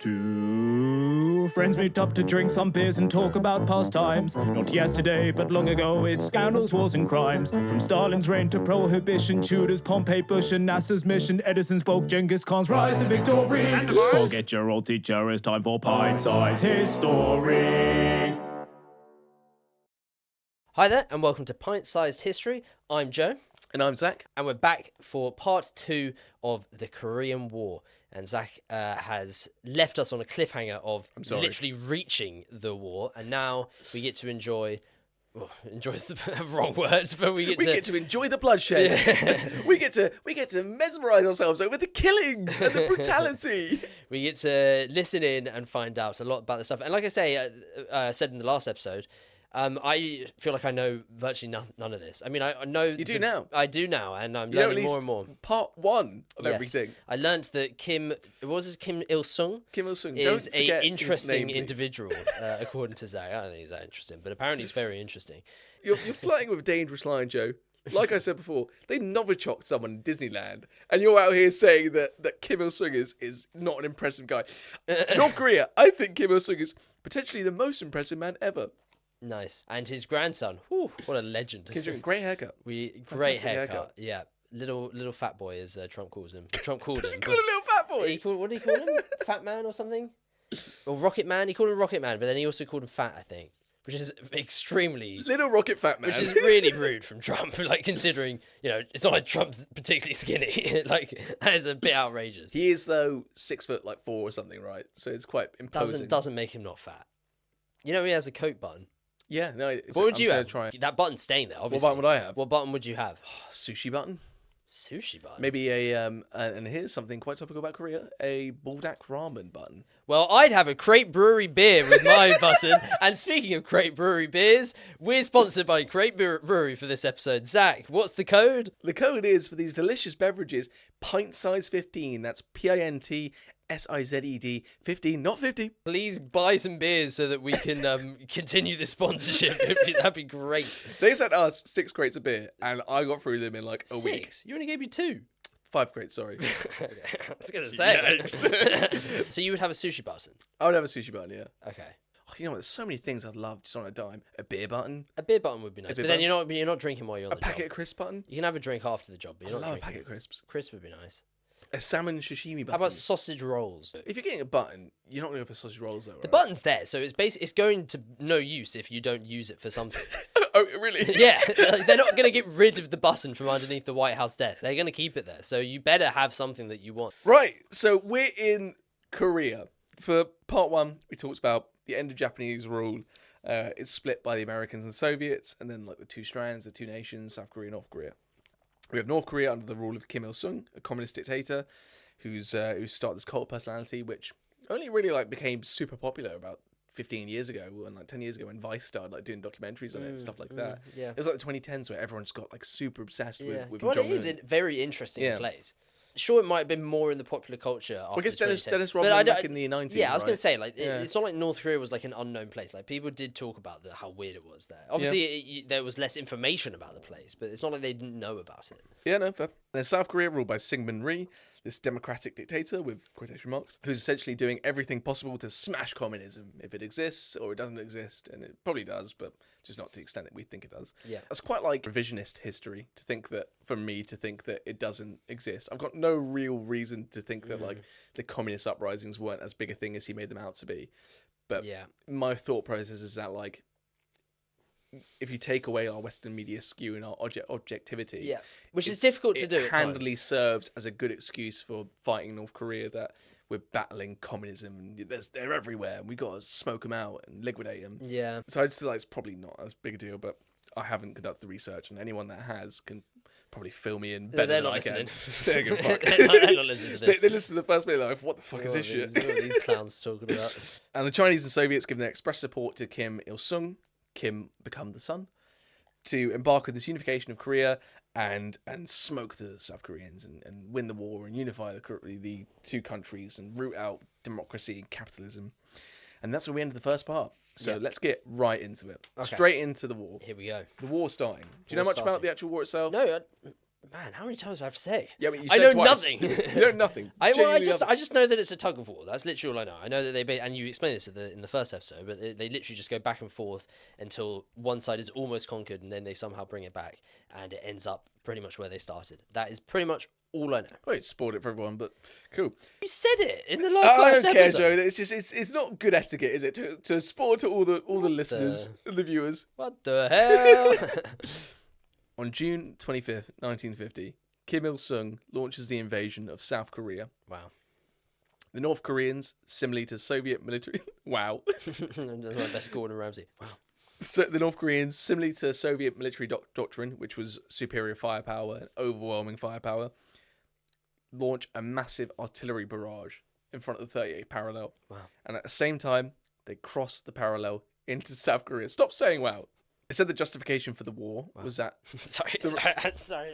Two friends meet up to drink some beers and talk about past times. Not yesterday, but long ago, it's scandals, wars and crimes. From Stalin's reign to Prohibition, Tudors, Pompey, Bush and NASA's mission, Edison's Bulk, Genghis Khan's rise to victory. Forget your old teacher, it's time for Pint-Sized History. Hi there, and welcome to Pint-Sized History. I'm Joe. And I'm Zach. And we're back for part 2 of the Korean War. And Zach has left us on a cliffhanger of literally reaching the war. And now we get to enjoy... Well, enjoy is the wrong words, but we get to enjoy the bloodshed. Yeah. we get to mesmerize ourselves over the killings and the brutality. We get to listen in and find out a lot about the stuff. And like I say, said in the last episode, I feel like I know virtually none of this. I mean, I know... You do now. I do now, and I'm learning more and more. Part 1 of everything. I learned that Kim Il-sung? Kim Il-sung. Is an interesting individual, according to Zach. I don't think he's that interesting, but apparently he's very interesting. You're flirting with a dangerous line, Joe. Like I said before, they novichoked someone in Disneyland, and you're out here saying that Kim Il-sung is not an impressive guy. North Korea, I think Kim Il-sung is potentially the most impressive man ever. Nice. And his grandson, whew, what a legend. Great haircut. Great haircut. Yeah. Little fat boy, as Trump calls him. Trump called him. He called him little fat boy? What did he call him? Fat man or something? Or Rocket Man? He called him Rocket Man, but then he also called him fat, I think. Which is extremely... Little Rocket Fat Man. Which is really rude from Trump, like, considering, it's not like Trump's particularly skinny. Like, that is a bit outrageous. He is, though, 6'4" or something, right? So it's quite imposing. Doesn't make him not fat. He has a coat button. Yeah, no. What would you have? That button's staying there, obviously. What button would I have? What button would you have? Sushi button. Sushi button? Maybe and here's something quite topical about Korea, a buldak ramen button. Well, I'd have a Crate Brewery beer with my button. And speaking of Crate Brewery beers, we're sponsored by Crate Brewery for this episode. Zach, what's the code? The code is, for these delicious beverages, Pint-Sized 15. That's PINTSIZED 15, not 50. Please buy some beers so that we can continue the sponsorship. That'd be great. They sent us 6 crates of beer, and I got through them in like a week. You only gave me 2. 5 crates, sorry. I was going to say. So you would have a sushi button? I would have a sushi button, yeah. Okay. Oh, you know what? There's so many things I'd love just on a dime. A beer button. A beer button would be nice, but then you're not drinking while you're on the job. A packet of crisps button. You can have a drink after the job, but you're not drinking. A packet of crisps. Crisps would be nice. A salmon sashimi button. How about sausage rolls? If you're getting a button, you're not going to go for sausage rolls, though, right? The button's there, so it's going to no use if you don't use it for something. Oh, really? Yeah, they're not going to get rid of the button from underneath the White House desk. They're going to keep it there, so you better have something that you want. Right, so we're in Korea. For part 1, we talked about the end of Japanese rule. It's split by the Americans and Soviets, and then like the 2 strands, the 2 nations, South Korea and North Korea. We have North Korea under the rule of Kim Il-sung, a communist dictator who started this cult personality, which only really became super popular about 15 years ago, and 10 years ago when Vice started doing documentaries on it and stuff like that. Yeah. It was like the 2010s where everyone just got super obsessed with Well, John it is Moon. a very interesting place. Sure, it might have been more in the popular culture after I guess the Dennis Rodman back in the 90s. Yeah, I was right? going to say, it's not like North Korea was like an unknown place. Like, people did talk about how weird it was there. Obviously, there was less information about the place, but it's not like they didn't know about it. Yeah, no, fair. And then South Korea, ruled by Syngman Rhee, this democratic dictator with quotation marks, who's essentially doing everything possible to smash communism if it exists or it doesn't exist, and it probably does, but just not to the extent that we think it does. Yeah. That's quite like revisionist history, for me to think that it doesn't exist. I've got no real reason to think that the communist uprisings weren't as big a thing as he made them out to be. But my thought process is that if you take away our Western media skew and our objectivity, which is difficult to do. It handily serves as a good excuse for fighting North Korea, that we're battling communism and they're everywhere and we got to smoke them out and liquidate them. Yeah. So I'd say it's probably not as big a deal, but I haven't conducted the research, and anyone that has can probably fill me in better than I can. They're not listening to this. They listen to the first bit, like, what the fuck is this shit? What are these clowns talking about? And the Chinese and Soviets give their express support to Kim Il-sung, Kim become the son, to embark on this unification of Korea and smoke the South Koreans and win the war and unify the 2 countries and root out democracy and capitalism. And that's where we ended the first part. So let's get right into it. Okay. Straight into the war. Here we go. The war starting. Do you know much about the actual war itself? No, man, how many times do I have to say? Yeah, but you I said know twice. nothing. You know nothing. I Genuinely nothing. just know that it's a tug of war. That's literally all I know. I know that and you explained this in the first episode, but they literally just go back and forth until one side is almost conquered, and then they somehow bring it back, and it ends up pretty much where they started. That is pretty much all I know. Well, it spoiled it for everyone, but cool. You said it in the I first don't care, episode. Joe. It's just it's not good etiquette, is it? To spoil to all the listeners, the viewers. What the hell? On June 25th, 1950, Kim Il-sung launches the invasion of South Korea. Wow. The North Koreans, similarly to Soviet military... Wow. That's my best Gordon Ramsay. Wow. So the North Koreans, similarly to Soviet military doctrine, which was superior firepower and overwhelming firepower, launch a massive artillery barrage in front of the 38th parallel. Wow. And at the same time, they cross the parallel into South Korea. Stop saying wow. It said the justification for the war was that... Sorry.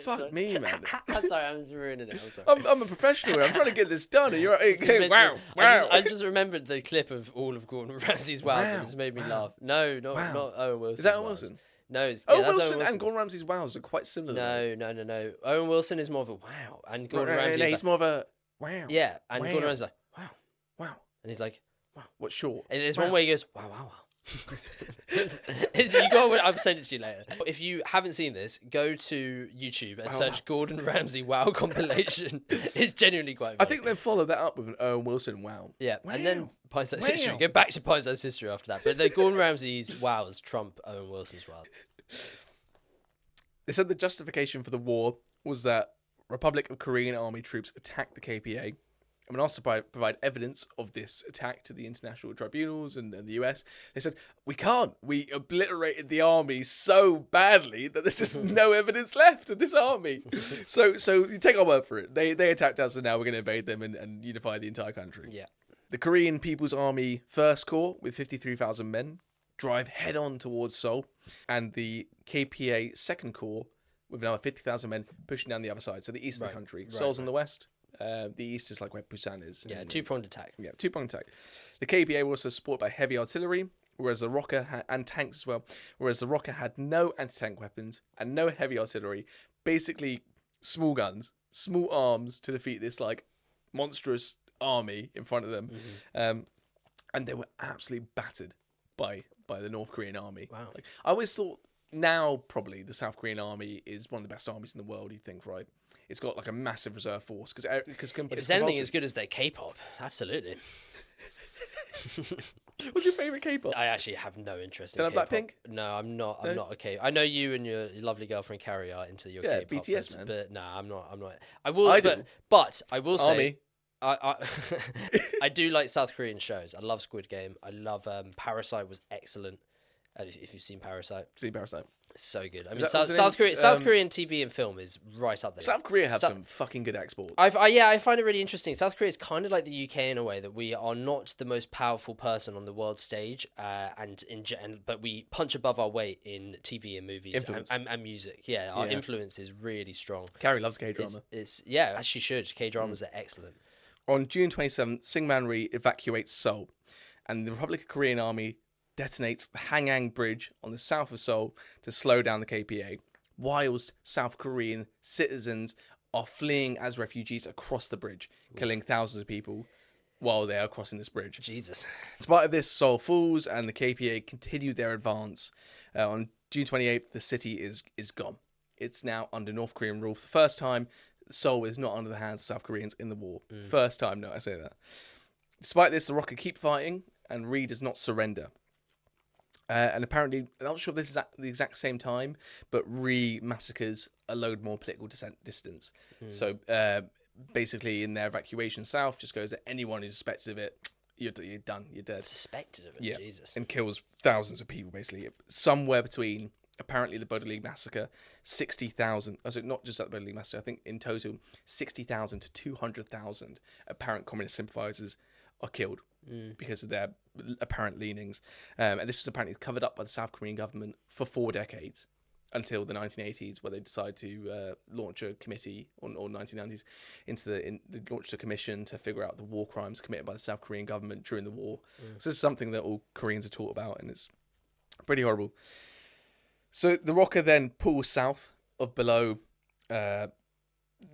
Fuck me, man. I'm sorry, I'm just ruining it. I'm sorry. I'm a professional here. I'm trying to get this done. And you're like, wow. I just remembered the clip of all of Gordon Ramsay's wows, and it's made me laugh. No, not Owen Wilson. Is that Owen Wilson? No, Owen that's Wilson Owen Wilson. and Gordon Ramsay's wows are quite similar. No. Owen Wilson is more of a wow, and Gordon Ramsay is he's more of a wow. yeah, and Wow. Gordon Ramsay's like Wow. and he's like What's short? and there's Wow. one way he goes wow. I'll send it to you later. If you haven't seen this, go to YouTube and search Gordon Ramsay wow compilation. It's genuinely quite funny. I think then follow that up with an Owen Wilson wow. Yeah, and then Pint-Sized History. Wow. Go back to Pint-Sized History after that. But the Gordon Ramsay's wows trump Owen Wilson's wows. They said the justification for the war was that Republic of Korean Army troops attacked the KPA. And when asked to provide evidence of this attack to the international tribunals and the US, they said, we can't. We obliterated the army so badly that there's just no evidence left of this army. So you take our word for it. They attacked us, and now we're going to invade them and unify the entire country. Yeah. The Korean People's Army First Corps, with 53,000 men, drive head-on towards Seoul, and the KPA Second Corps, with another 50,000 men, pushing down the other side. So the east of the country. Seoul's on the west. The east is like where Busan is. Yeah, two-pronged attack. Yeah, two-pronged attack. The KPA were also supported by heavy artillery, whereas the Rocket and tanks as well. Whereas the Rocket had no anti-tank weapons and no heavy artillery. Basically, small guns, small arms to defeat this like monstrous army in front of them, and they were absolutely battered by the North Korean army. Wow. Like, I always thought now probably the South Korean army is one of the best armies in the world. You think, right? It's got like a massive reserve force because If it's anything as good as their K-pop, absolutely. What's your favorite K-pop? I actually have no interest in Don't K-pop. have Blackpink? No, I'm not. I'm not okay. I know you and your lovely girlfriend Carrie are into your K-pop. BTS, man. But no, I'm not. I will. I but, do. but I will say. Army. I do like South Korean shows. I love Squid Game. I love Parasite was excellent. If you've seen Parasite, See Parasite. it's so good. I mean, that- what's the South name? Korean TV and film is right up there. South Korea have some fucking good exports. I find it really interesting. South Korea is kind of like the UK in a way that we are not the most powerful person on the world stage, but we punch above our weight in TV and movies and music. Yeah, our influence is really strong. Carrie loves K-drama. It's as she should. K-dramas are excellent. On June 27th, Syngman-rhee evacuates Seoul, and the Republic of Korean Army detonates the Hangang Bridge on the south of Seoul to slow down the KPA, whilst South Korean citizens are fleeing as refugees across the bridge, killing thousands of people while they are crossing this bridge. Jesus. In spite of this, Seoul falls, and the KPA continue their advance. On June 28th, the city is gone. It's now under North Korean rule for the first time. Seoul is not under the hands of South Koreans in the war. First time, no, I say that. Despite this, the Rocket keep fighting, and Rhee does not surrender. And apparently, I'm not sure if this is at the exact same time, but Rhee massacres a load more political distance. So basically, in their evacuation south, just goes that anyone who's suspected of it, you're done, you're dead. Suspected of it, Yeah, Jesus. and kills thousands of people, basically. Somewhere between, apparently, the Bodoley Massacre, 60,000, so not just at the Bodoley Massacre, I think in total, 60,000 to 200,000 apparent communist sympathisers are killed because of their apparent leanings. And this was apparently covered up by the South Korean government for 4 decades until the 1980s, where they decided to launch a committee, or 1990s, they launched a commission to figure out the war crimes committed by the South Korean government during the war. So this is something that all Koreans are taught about, and it's pretty horrible. So the Rocket then pulls south of below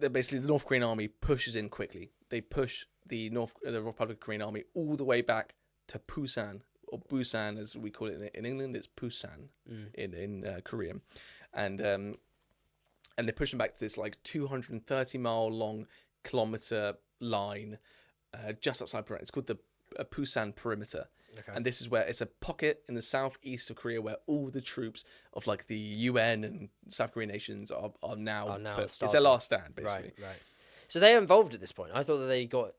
basically the North Korean army pushes in quickly. They push the Republic of Korean army all the way back to Busan, or Busan as we call it in England. It's Busan in Korean, and they push them back to this like 230-mile long kilometer line just outside Pyongyang. It's called the Busan perimeter. Okay. And this is where it's a pocket in the southeast of Korea where all the troops of like the UN and South Korean nations are now it's their last stand, basically. Right. So they're involved at this point. I thought that they got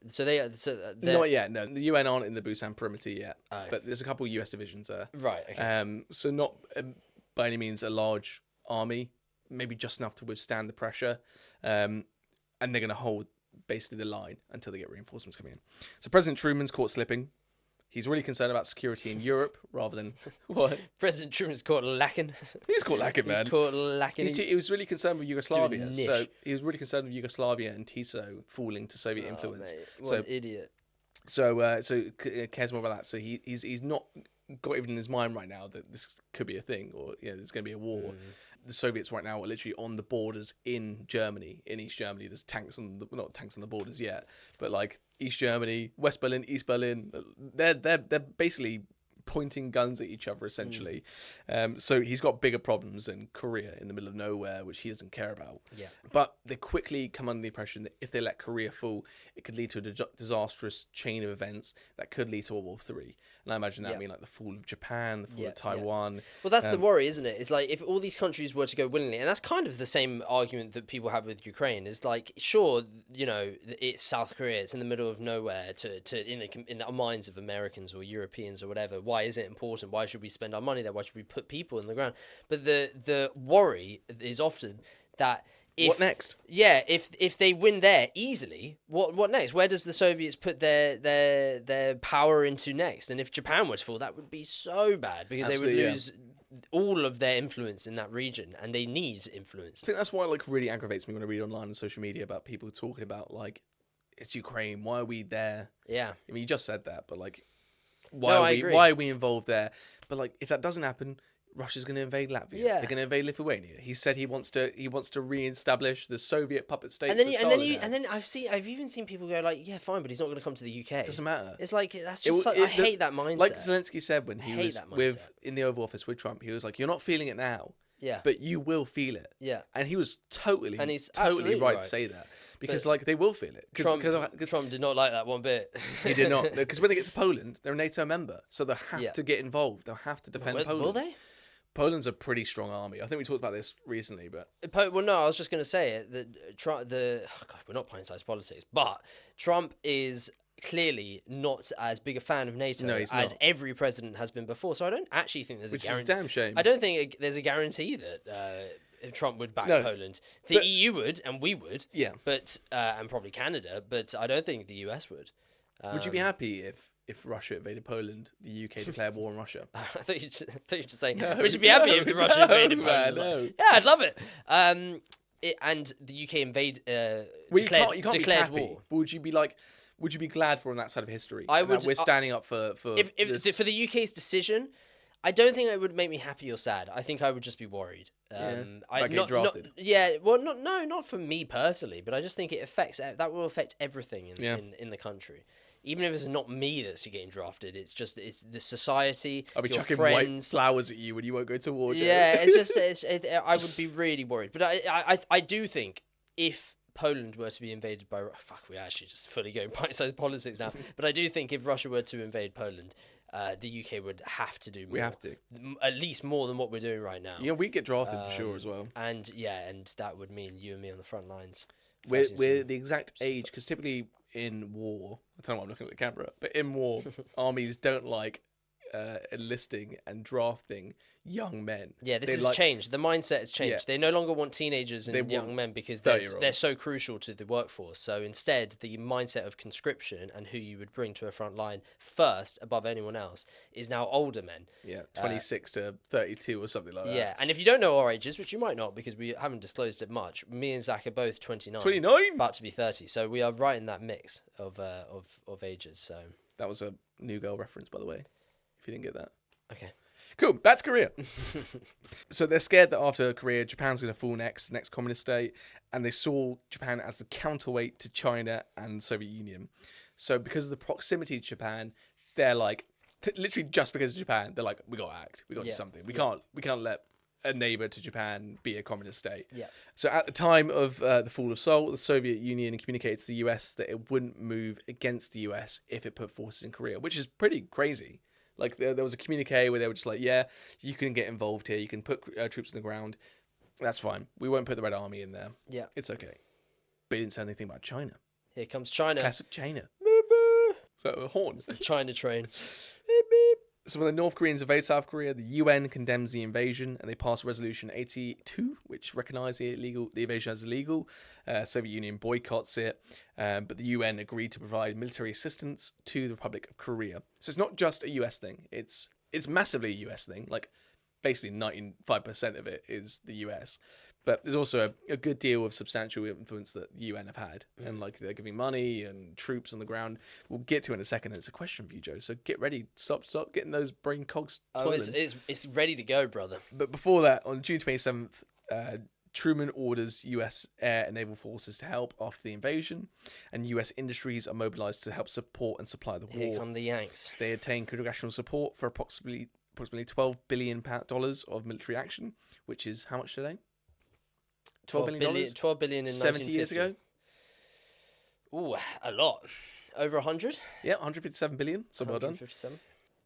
Not yet. No, the UN aren't in the Busan perimeter yet, but there's a couple of US divisions there. Right. Okay. So not by any means a large army, maybe just enough to withstand the pressure, and they're going to hold basically the line until they get reinforcements coming in. So President Truman's caught slipping. He's really concerned about security in Europe rather than what? President Truman's caught lacking. He's caught lacking, man. He's caught lacking. He was really concerned with Yugoslavia. So he was really concerned with Yugoslavia and Tiso falling to Soviet influence. Mate, what an idiot. So cares more about that. So he's not got even in his mind right now that this could be a thing, or there's going to be a war. The Soviets right now are literally on the borders in Germany, in East Germany. There's tanks on not tanks on the borders yet, but like East Germany, West Berlin, East Berlin. They're basically pointing guns at each other essentially. So he's got bigger problems than Korea in the middle of nowhere, which he doesn't care about. Yeah. But they quickly come under the impression that if they let Korea fall, it could lead to a disastrous chain of events that could lead to World War III. And I imagine that would mean like the fall of Japan, the fall of Taiwan. Well, that's the worry, isn't it? It's like if all these countries were to go willingly, and that's kind of the same argument that people have with Ukraine. Is like, sure, it's South Korea, it's in the middle of nowhere. In the minds of Americans or Europeans or whatever, why is it important? Why should we spend our money there? Why should we put people in the ground? But the worry is often that. What next? Yeah, if they win there easily, what next? Where does the Soviets put their power into next? And if Japan were to fall, that would be so bad because they would lose all of their influence in that region, and they need influence. I think that's why it really aggravates me when I read online on social media about people talking about like, it's Ukraine, why are we there? Yeah, I mean, you just said that, but like, why are we involved there? But like, if that doesn't happen, Russia's going to invade Latvia. Yeah. They're going to invade Lithuania. He said he wants to re-establish the Soviet puppet states. And then I've even seen people go like, yeah, fine, but he's not going to come to the UK. Doesn't matter. It's like I hate that mindset. Like Zelensky said when he was in the Oval Office with Trump, he was like, "You're not feeling it now, but you will feel it." Yeah, and he was totally totally right to say that because like they will feel it. Trump did not like that one bit. He did not, because when they get to Poland, they're a NATO member, so they have to get involved. They'll have to defend Poland. Will they? Poland's a pretty strong army. I think we talked about this recently, but well, no, I was just going to say it that we're not pint-sized politics, but Trump is clearly not as big a fan of NATO as every president has been before. So I don't actually think there's a guarantee. Which is a damn shame. I don't think there's a guarantee that Trump would back Poland. The EU would, and we would. Yeah. But and probably Canada, but I don't think the US would. Would you be happy if Russia invaded Poland, the UK declared war on Russia? I thought you were just saying, would you be happy if Russia invaded Poland? No. Like, yeah, I'd love it. And the UK declared war. Would you be glad we're on that side of history? I would. We're standing up for for the UK's decision. I don't think it would make me happy or sad. I think I would just be worried. Get drafted. Not for me personally, but I just think that will affect everything in the country. Even if it's not me that's getting drafted, it's the society. I'll be your chucking friends. white flowers at you when you won't go to war. Yeah, I would be really worried. But I do think if Poland were to be invaded by we're actually just fully going pint-sized politics now. But I do think if Russia were to invade Poland, the UK would have to do more. We have to. At least more than what we're doing right now. Yeah, we get drafted for sure as well. And that would mean you and me on the front lines. We're the exact age, because typically in war, I don't know why I'm looking at the camera, but in war, armies don't like enlisting and drafting young men. Yeah, this has changed. The mindset has changed. Yeah. They no longer want teenagers and young men because they're so crucial to the workforce. So instead, the mindset of conscription and who you would bring to a front line first above anyone else is now older men. Yeah, 26 to 32 or something like that. Yeah, and if you don't know our ages, which you might not because we haven't disclosed it much, me and Zach are both 29. 29? About to be 30. So we are right in that mix of ages. So that was a New Girl reference, by the way, if you didn't get that. Okay. Cool. That's Korea. So they're scared that after Korea, Japan's going to fall next communist state, and they saw Japan as the counterweight to China and Soviet Union. So because of the proximity to Japan, they're like, literally just because of Japan, they're like, we got to act. We got to do something. We can't let a neighbor to Japan be a communist state. Yeah. So at the time of the fall of Seoul, the Soviet Union communicated to the US that it wouldn't move against the US if it put forces in Korea, which is pretty crazy. Like there was a communique where they were just like, yeah, you can get involved here. You can put troops on the ground. That's fine. We won't put the Red Army in there. Yeah. It's okay. But he didn't say anything about China. Here comes China. Classic China. So horns. The China train. So when the North Koreans invade South Korea, the UN condemns the invasion and they pass Resolution 82, which recognised the invasion as illegal. Soviet Union boycotts it, but the UN agreed to provide military assistance to the Republic of Korea. So it's not just a US thing; it's massively a US thing. Like basically 95% of it is the US. But there's also a good deal of substantial influence that the UN have had. And like they're giving money and troops on the ground. We'll get to it in a second. It's a question for you, Joe. So get ready. Stop getting those brain cogs twirling. It's ready to go, brother. But before that, on June 27th, Truman orders US air and naval forces to help after the invasion. And US industries are mobilized to help support and supply the war. Here come the Yanks. They attain congressional support for approximately $12 billion of military action, which is how much today? $12 billion? 12 billion in 70 years ago? Ooh, a lot. Over 100? Yeah, 157 billion. So well done. 157.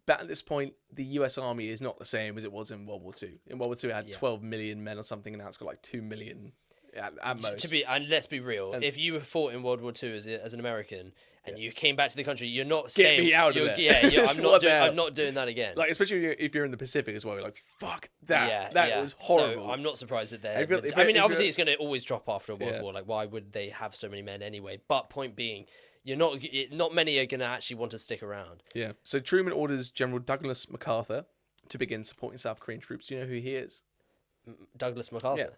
But at this point, the US Army is not the same as it was in World War II. In World War II, it had 12 million men or something, and now it's got like 2 million at most. And let's be real, if you were fought in World War II as an American and you came back to the country, you're not staying. Get me out of there. Yeah, I'm not doing that again. Like especially if you're in the Pacific as well, you're like, fuck that. That was horrible. So I'm not surprised that they're. Obviously it's going to always drop after a World War. Like, why would they have so many men anyway? But point being, not many are going to actually want to stick around. Yeah. So Truman orders General Douglas MacArthur to begin supporting South Korean troops. Do you know who he is? Douglas MacArthur. Yeah.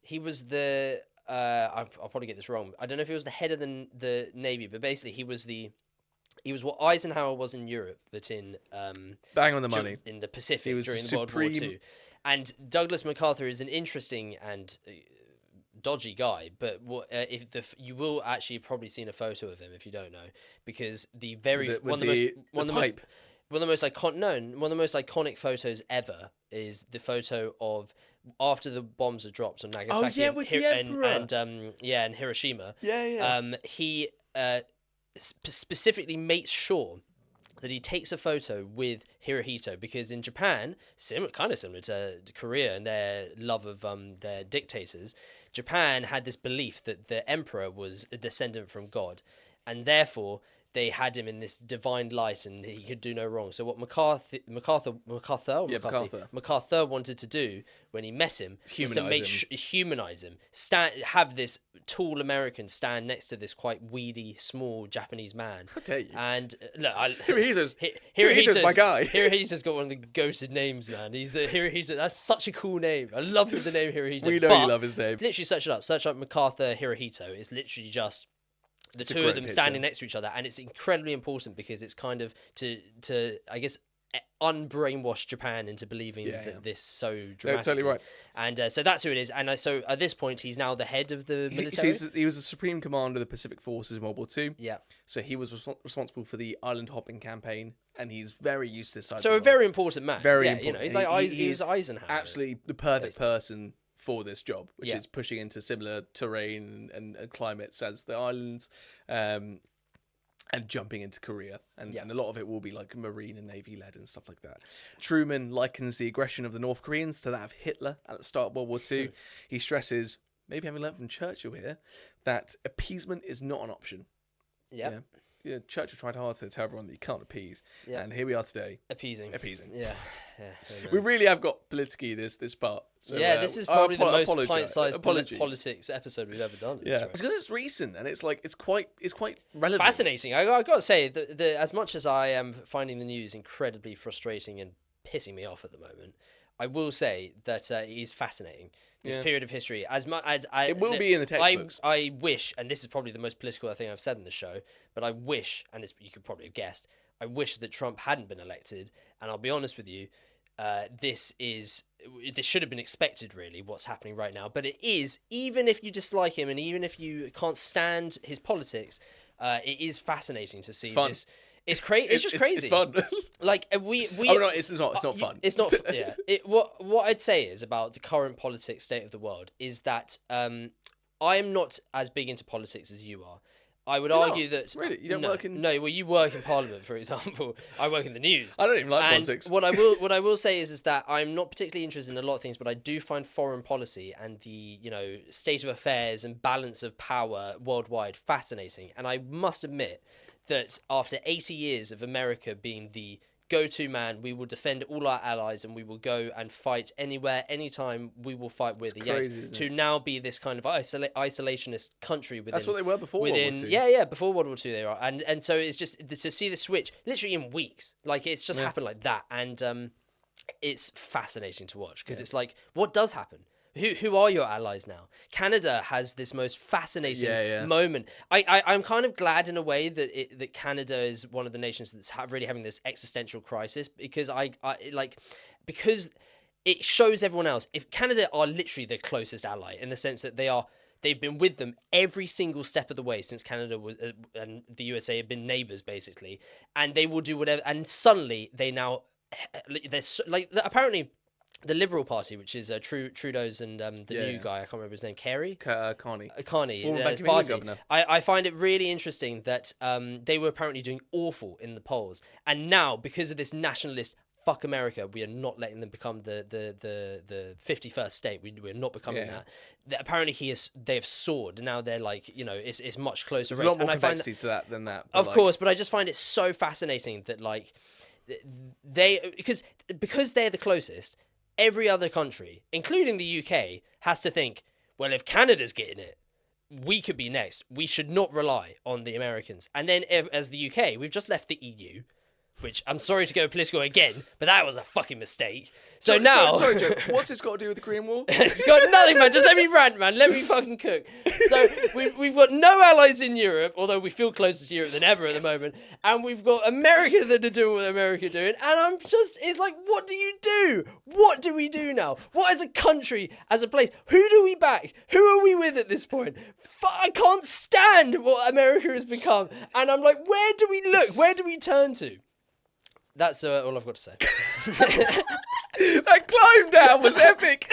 He was the. I'll probably get this wrong. I don't know if he was the head of the Navy, but basically he was what Eisenhower was in Europe, but in bang on the money in the Pacific during World War II. And Douglas MacArthur is an interesting and dodgy guy, but you will actually probably seen a photo of him if you don't know, because one of the most iconic photos ever is the photo of after the bombs are dropped on Nagasaki and Hiroshima. He specifically makes sure that he takes a photo with Hirohito, because in Japan, kind of similar to Korea and their love of their dictators, Japan had this belief that the emperor was a descendant from God, and therefore they had him in this divine light and he could do no wrong. So what MacArthur wanted to do when he met him was to humanize him, have this tall American stand next to this quite weedy, small Japanese man. I tell you. And look, Hirohito's my guy. Hirohito's got one of the goated names, man. He's Hirohito. That's such a cool name. I love the name Hirohito. We know you love his name. Literally search it up. Search up MacArthur Hirohito. It's literally just the two of them standing next to each other, and it's incredibly important because it's kind of to I guess unbrainwash Japan into believing that this so dramatically. No, totally right. And so that's who it is. And so at this point, he's now the head of the military. He was the supreme commander of the Pacific Forces in World War II. Yeah. So he was responsible for the island hopping campaign, and he's very used to this side. So a very important man. Very important. He's like he was Eisenhower. Absolutely the perfect person for this job, which is pushing into similar terrain and climates as the islands, and jumping into Korea. And a lot of it will be like Marine and Navy led and stuff like that. Truman likens the aggression of the North Koreans to that of Hitler at the start of World War II. He stresses, maybe having learned from Churchill here, that appeasement is not an option. Yeah. Churchill tried hard to tell everyone that you can't appease. Yeah. And here we are today. Appeasing. Yeah. We really have got politically this part. So, this is probably the most pint-sized politics episode we've ever done. It's because it's recent and it's quite relevant. It's fascinating. I got to say, as much as I am finding the news incredibly frustrating and pissing me off at the moment, I will say that it is fascinating. This period of history, as much as it will be in the textbooks. I wish, and this is probably the most political thing I've said in the show, but I wish, and you could probably have guessed, I wish that Trump hadn't been elected. And I'll be honest with you, this should have been expected, really, what's happening right now. But it is, even if you dislike him and even if you can't stand his politics, it is fascinating to see this. It's crazy. It's just crazy. It's fun. Like we. Oh no, it's not. It's not fun. It's not. Yeah. What I'd say is about the current politics state of the world is that I am not as big into politics as you are. I would argue that really you don't work in. No, well, you work in Parliament, for example. I work in the news. I don't even like politics. What I will say is that I'm not particularly interested in a lot of things, but I do find foreign policy and the state of affairs and balance of power worldwide fascinating. And I must admit that after 80 years of America being the go-to man, we will defend all our allies and we will go and fight anywhere, anytime. We will fight with the Yanks. To now be this kind of isolationist country within. That's what they were before World War II. Yeah, before World War II they are, and so it's just to see the switch literally in weeks. Like it's just happened like that, and it's fascinating to watch because it's like, what does happen? Who are your allies now? Canada has this most fascinating moment. I'm kind of glad in a way that Canada is one of the nations that's really having this existential crisis because because it shows everyone else. If Canada are literally the closest ally in the sense that they've been with them every single step of the way since Canada was and the USA have been neighbors basically, and they will do whatever. And suddenly apparently. The Liberal Party, which is Trudeau's and the new guy, I can't remember his name, Carney? Carney. Carney, Former Bank of party. Governor. I find it really interesting that they were apparently doing awful in the polls. And now, because of this nationalist, fuck America, we are not letting them become the 51st state. We're not becoming that. Apparently they have soared. Now they're like, it's much closer. There's a lot more complexity to that than that. Of course, but I just find it so fascinating that because they're the closest, every other country, including the UK, has to think, well, if Canada's getting it, we could be next. We should not rely on the Americans. And then as the UK, we've just left the EU, which I'm sorry to go political again, but that was a fucking mistake. So now... Sorry, Joe. What's this got to do with the Korean War? It's got nothing, man. Just let me rant, man. Let me fucking cook. So we've got no allies in Europe, although we feel closer to Europe than ever at the moment. And we've got America that are doing what America are doing. And it's like, what do you do? What do we do now? What as a country, as a place? Who do we back? Who are we with at this point? I can't stand what America has become. And I'm like, where do we look? Where do we turn to? That's all I've got to say. That climb down was epic.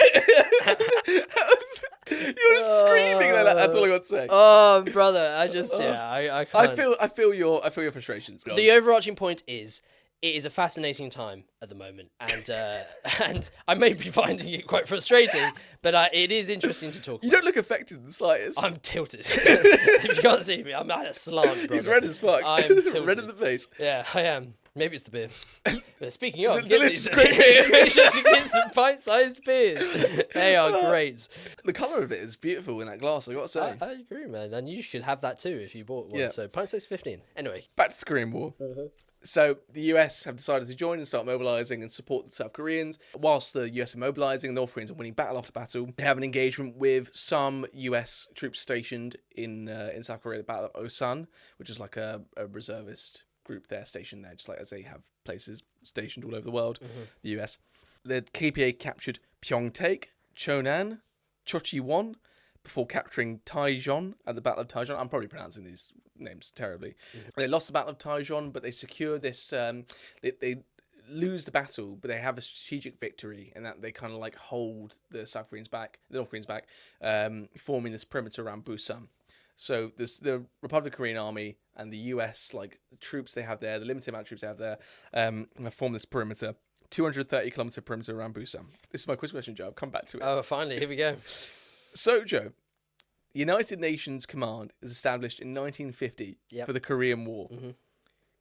You were screaming like that. That's all I got to say. Oh, brother, I can't. I feel your frustrations. The overarching point is, it is a fascinating time at the moment, and and I may be finding it quite frustrating, but it is interesting to talk about. You don't look affected in the slightest. I'm tilted. If you can't see me, I'm at a slant, brother. He's red as fuck. I am tilted. Red in the face. Yeah, I am. Maybe it's the beer. But speaking of, delicious make sure to get some pint-sized beers. They are great. The colour of it is beautiful in that glass, I got to say. I agree, man. And you should have that too if you bought one. Yeah. So pint-sized 15. Anyway. Back to the Korean War. Mm-hmm. So the US have decided to join and start mobilising and support the South Koreans. Whilst the US are mobilising, the North Koreans are winning battle after battle. They have an engagement with some US troops stationed in South Korea, the Battle of Osan, which is like a reservist group there stationed there, just like as they have places stationed all over the world, the US. The KPA captured Pyeongtaek, Chonan, Chochiwon, before capturing Taejon at the Battle of Taejon. I'm probably pronouncing these names terribly. They lost the Battle of Taejon, but they secure this... They lose the battle, but they have a strategic victory, and that they kind of like hold the North Koreans back, forming this perimeter around Busan. So the Republic of Korean Army and the US troops they have there, the limited amount of troops they have there, have formed this perimeter, 230-kilometer perimeter around Busan. This is my quiz question, Joe. I've come back to it. Oh, finally, here we go. So, Joe, the United Nations Command is established in 1950 for the Korean War. Mm-hmm.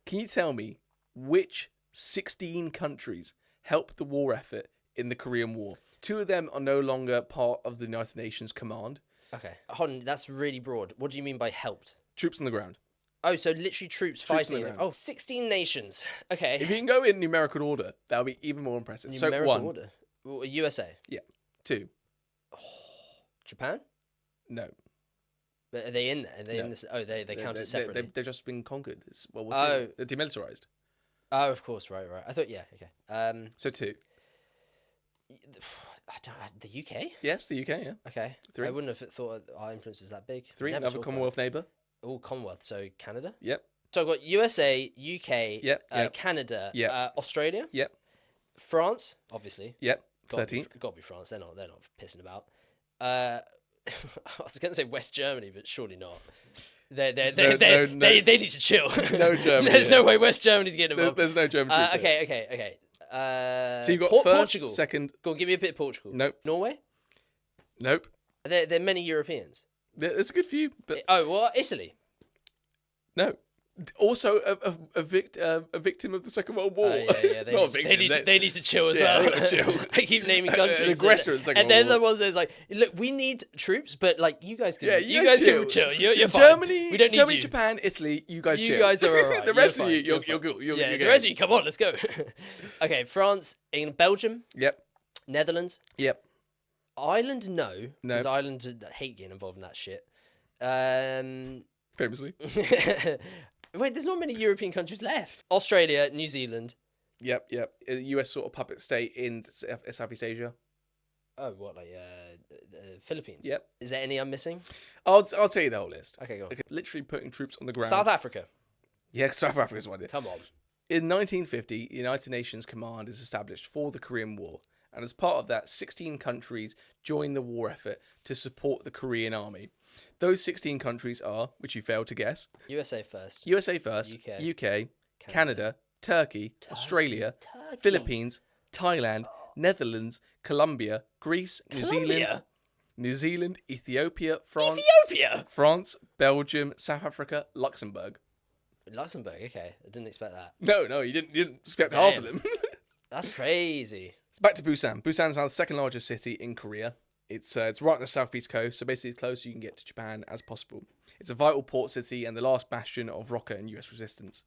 Can you tell me which 16 countries helped the war effort in the Korean War? 2 of them are no longer part of the United Nations Command. Okay, hold on, that's really broad. What do you mean by helped? Troops on the ground. Oh, so literally troops fighting. 16 nations. Okay. If you can go in numerical order, that would be even more impressive. Numerical 1. order? USA? Yeah. 2. Japan? No. But are they in there? Are they in this? Oh, they count it separately. They've just been conquered. It's World War II. They're demilitarized. Oh, of course. Right. I thought, yeah, okay. So 2. The UK? Yes, the UK, yeah. Okay. 3. I wouldn't have thought our influence was that big. 3, Never another talk Commonwealth neighbour. about it. Oh, Commonwealth. So Canada? Yep, So I've got USA, UK, Yep. Canada, Yep. Australia, yep, France, obviously. yep. Gotta 13th. Got to be France. They're not pissing about. I was going to say West Germany, but surely not. They need to chill. No Germany. There's no way West Germany's getting involved. There's no German troops here. Okay. So you've got first, Portugal. second. Go on, give me a bit of Portugal. Nope. Norway? Nope. There are many Europeans. There's a good few, but Oh, well, Italy. no. Also a victim of the Second World War. Oh, yeah. Not a victim, They need to chill as Yeah, well. they gotta chill. I keep naming countries. An aggressor in the Second and they're World the War. ones that's like, look, we need troops, but like you guys can, Yeah, you guys can chill. You're fine. Germany, We don't need Germany, you. Japan, Italy. You guys You chill. guys are alright. The rest You're of you, fine. you're You're good. You're Yeah, good. the rest of you, come on, let's go. Okay, France, England, Belgium, Yep. Netherlands, Yep. Ireland. No, No. because Ireland hate getting involved in that shit. Famously. Wait, there's not many European countries left. Australia, New Zealand. Yep. A US sort of puppet state in Southeast Asia. Oh, what, like Philippines? Yep. Is there any I'm missing? I'll tell you the whole list. Okay, go on. Okay, literally putting troops on the ground. South Africa. Yeah, South Africa's one. Come on. In 1950, the United Nations Command is established for the Korean War. And as part of that, 16 countries joined the war effort to support the Korean army. Those 16 countries are, which you failed to guess, USA first. USA first, UK, Canada, Turkey, Australia, Turkey. Philippines, Thailand, Netherlands, Colombia, Greece, New Zealand, Ethiopia, France, Belgium, South Africa, Luxembourg. Luxembourg, okay. I didn't expect that. No, you didn't expect half of them. That's crazy. Back to Busan. Busan's now the second largest city in Korea. It's right on the southeast coast, so basically as close as you can get to Japan as possible. It's a vital port city and the last bastion of rocket and US resistance.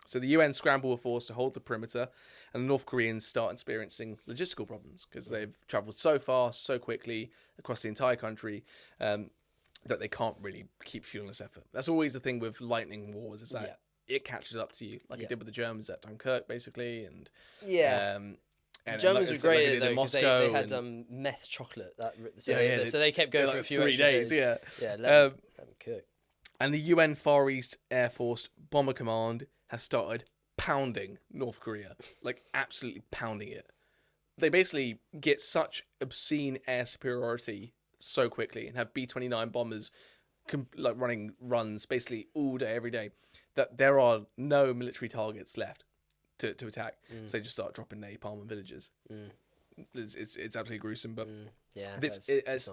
So the UN scramble a force to hold the perimeter, and the North Koreans start experiencing logistical problems because they've travelled so fast, so quickly across the entire country that they can't really keep fueling this effort. That's always the thing with lightning wars, is that it catches up to you, like it did with the Germans at Dunkirk, basically, and the Germans were great at it, though, because they had meth chocolate. So they kept going for a few 3 extra days. Yeah, let them cook. And the UN Far East Air Force Bomber Command has started pounding North Korea, like absolutely pounding it. They basically get such obscene air superiority so quickly and have B-29 bombers like running runs basically all day, every day, that there are no military targets left to attack. So they just start dropping napalm on villages. It's absolutely gruesome, but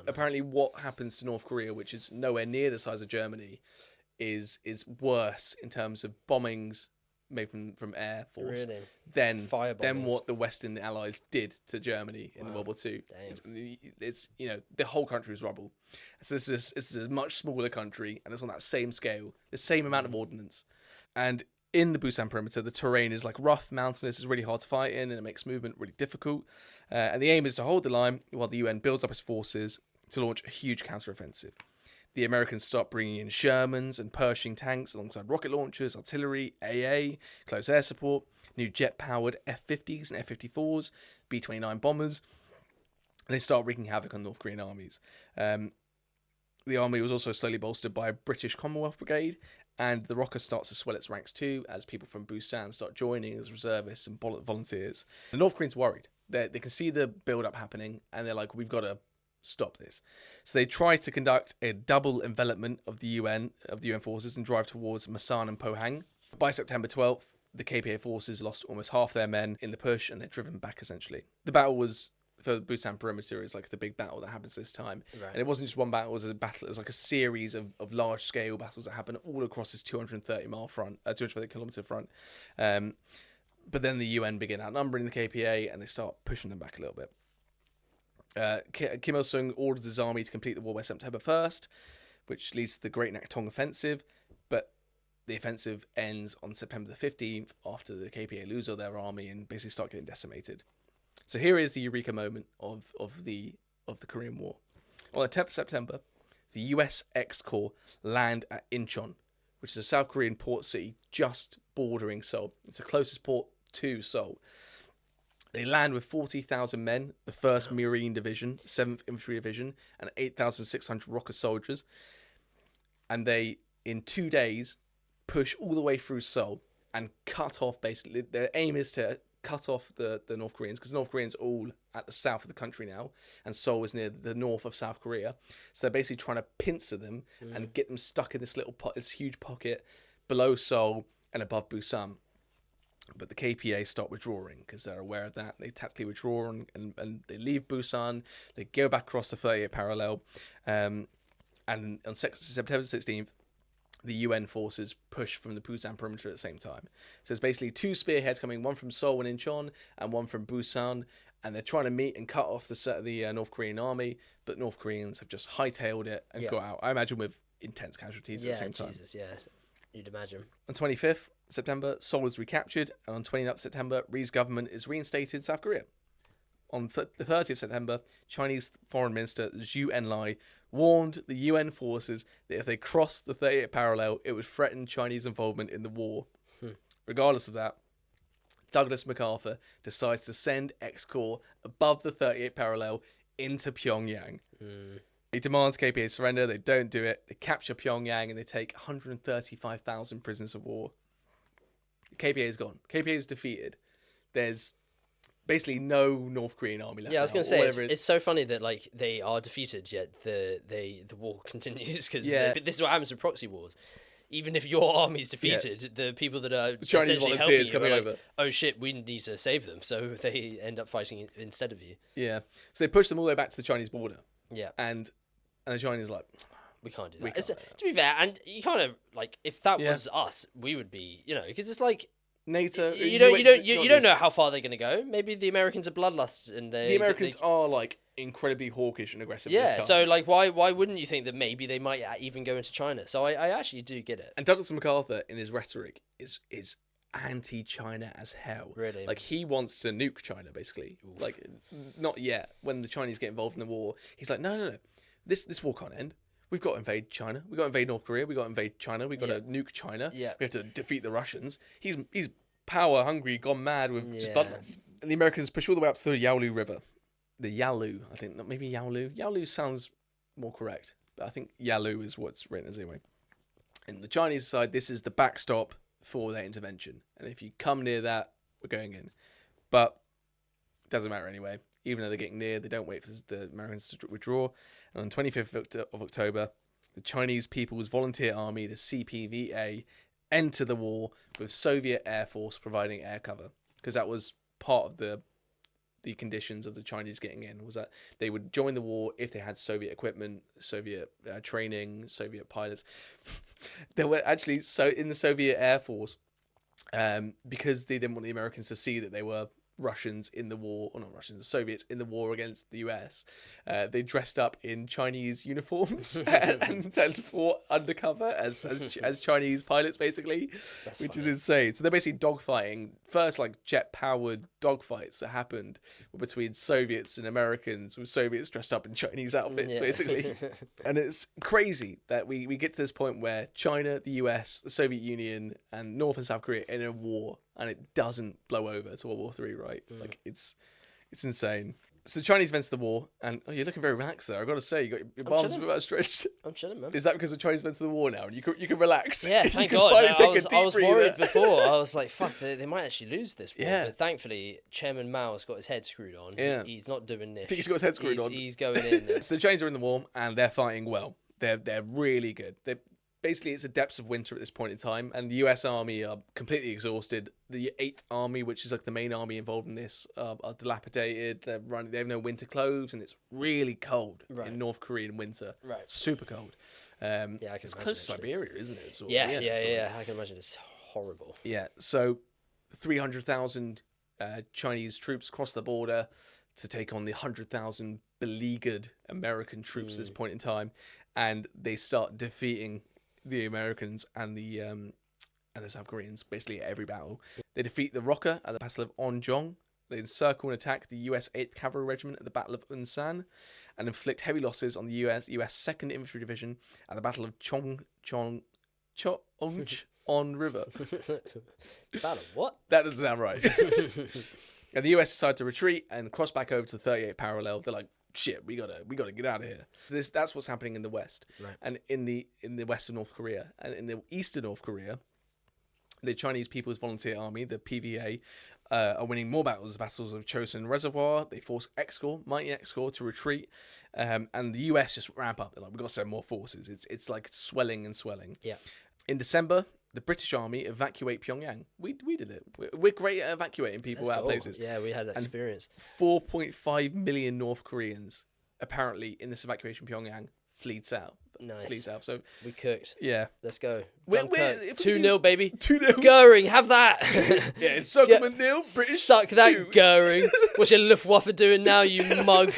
apparently what happens to North Korea, which is nowhere near the size of Germany, is worse in terms of bombings made from Air Force than what the Western Allies did to Germany in World War II. It's the whole country was rubble. So this is a much smaller country, and it's on that same scale, the same amount of ordnance. And in the Busan perimeter, the terrain is like rough, mountainous, it's really hard to fight in, and it makes movement really difficult. And the aim is to hold the line while the UN builds up its forces to launch a huge counteroffensive. The Americans start bringing in Shermans and Pershing tanks alongside rocket launchers, artillery, AA, close air support, new jet-powered F-50s and F-54s, B-29 bombers. And they start wreaking havoc on North Korean armies. The army was also slowly bolstered by a British Commonwealth Brigade, and the rocket starts to swell its ranks too as people from Busan start joining as reservists and volunteers. The North Koreans worried. They can see the build-up happening, and they're like, we've got to stop this. So they try to conduct a double envelopment of the UN forces and drive towards Masan and Pohang. By September 12th, the KPA forces lost almost half their men in the push, and they're driven back essentially. The battle was for the Busan perimeter is like the big battle that happens this time. Right. And it wasn't just one battle, it was a battle, it was like a series of large scale battles that happened all across this 230 kilometer front. But then the UN begin outnumbering the KPA and they start pushing them back a little bit. Kim Il-sung orders his army to complete the war by September 1st, which leads to the Great Nakhtong Offensive, but the offensive ends on September the 15th after the KPA lose all their army and basically start getting decimated. So here is the eureka moment of the Korean War. On the 10th of September, the US X Corps land at Incheon, which is a South Korean port city just bordering Seoul. It's the closest port to Seoul. They land with 40,000 men, the 1st Marine Division, 7th Infantry Division, and 8,600 rocket soldiers. And they, in 2 days, push all the way through Seoul and cut off, basically, their aim is to cut off the North Koreans, because North Koreans are all at the south of the country now, and Seoul is near the north of South Korea. So they're basically trying to pincer them and get them stuck in this this huge pocket below Seoul and above Busan. But the KPA start withdrawing because they're aware of that. They tactically withdraw and they leave Busan. They go back across the 38th parallel. And on September 16th, the UN forces push from the Busan perimeter at the same time. So it's basically 2 spearheads coming, one from Seoul and Incheon, and one from Busan. And they're trying to meet and cut off the North Korean army. But North Koreans have just hightailed it and got out. I imagine with intense casualties at the same time. Yeah, you'd imagine. On 25th September, Seoul is recaptured, and on 29th September, Ri's government is reinstated in South Korea. On the 30th September, Chinese Foreign Minister Zhu Enlai warned the UN forces that if they crossed the 38th parallel, it would threaten Chinese involvement in the war. Regardless of that, Douglas MacArthur decides to send X-Corps above the 38th parallel into Pyongyang. He demands KPA surrender. They don't do it. They capture Pyongyang and they take 135,000 prisoners of war. KPA is gone. KPA is defeated. There's basically no North Korean army left. Yeah, I was going to say, it's so funny that like they are defeated, yet the war continues, because this is what happens with proxy wars. Even if your army's defeated, the people that are the Chinese volunteers coming over, oh shit, we need to save them, so they end up fighting instead of you. Yeah, so they push them all the way back to the Chinese border. Yeah, and the Chinese are like, we can't do that. To be fair, and you kind of like, if that was us, we would be, because it's like NATO. You don't know how far they're going to go. Maybe the Americans are bloodlust, and the Americans are like incredibly hawkish and aggressive. Yeah, so like, why wouldn't you think that maybe they might even go into China? So I actually do get it. And Douglas MacArthur, in his rhetoric, is anti-China as hell. Really? Like, he wants to nuke China, basically. Oof. Like, not yet. When the Chinese get involved in the war, he's like, no. This war can't end. We've got to invade China. We've got to invade North Korea. We've got to invade China. We've got to nuke China. Yeah. We have to defeat the Russians. He's power hungry, gone mad with just bloodlust. And the Americans push all the way up to the Yalu River. The Yalu, I think, maybe Yalu. Yalu sounds more correct, but I think Yalu is what's written as anyway. And the Chinese side, this is the backstop for their intervention. And if you come near that, we're going in. But it doesn't matter anyway. Even though they're getting near, they don't wait for the Americans to withdraw. And on 25th of October, the Chinese People's Volunteer Army, the CPVA, enter the war with Soviet Air Force providing air cover. Because that was part of the conditions of the Chinese getting in, was that they would join the war if they had Soviet equipment, Soviet training, Soviet pilots. There were actually, so in the Soviet Air Force, because they didn't want the Americans to see that they were Russians in the war, or not Russians, Soviets in the war against the US. They dressed up in Chinese uniforms and fought undercover as Chinese pilots, basically, which is insane. So they're basically dogfighting. First, like, jet-powered dogfights that happened were between Soviets and Americans, with Soviets dressed up in Chinese outfits, basically. And it's crazy that we get to this point where China, the US, the Soviet Union, and North and South Korea are in a war, and it doesn't blow over to World War III, right? Like, it's insane. So the Chinese went to the war, and you're looking very relaxed there. I've got to say, you got your arms a bit outstretched. I'm chilling, man. Is that because the Chinese went to the war now, and you can relax? Yeah, thank God. I was worried before. I was like, fuck, they might actually lose this war. Yeah. But thankfully, Chairman Mao's got his head screwed on. Yeah. He's not doing this. I think he's got his head screwed on. He's going in. So the Chinese are in the war, and they're fighting well. They're really good. Basically, it's the depths of winter at this point in time, and the US Army are completely exhausted. The 8th Army, which is like the main army involved in this, are dilapidated. They have no winter clothes, and it's really cold in North Korean winter. Right, super cold. I can it's close to Siberia, isn't it? Yeah. I can imagine it's horrible. Yeah, so 300,000 Chinese troops cross the border to take on the 100,000 beleaguered American troops at this point in time, and they start defeating the Americans and the South Koreans basically at every battle. They defeat the Rocker at the Battle of Onjong. They encircle and attack the US 8th Cavalry Regiment at the Battle of Unsan, and inflict heavy losses on the US 2nd Infantry Division at the Battle of Cheongcheon River. Battle what? That doesn't sound right. And the US decided to retreat and cross back over to the 38th parallel. They're like, shit, we gotta get out of here. So that's what's happening in the West. Right. And in the west of North Korea. And in the east of North Korea, the Chinese People's Volunteer Army, the PVA, are winning more battles. The battles of Chosin Reservoir. They force Mighty X-Corps to retreat. And the US just ramp up. They're like, we've got to send more forces. It's like swelling and swelling. Yeah. In December, the British Army evacuate Pyongyang. We did it. We're great at evacuating people out of places. Yeah, we had that experience. 4.5 million North Koreans, apparently, in this evacuation Pyongyang, fled south. Nice. So we cooked. yeah. Let's go. We're- 2-0, baby. 2-0. Goering, have that. Yeah, it's Suckerman nil, British Suck that, 2. Goering. What's your Luftwaffe doing now, you mug?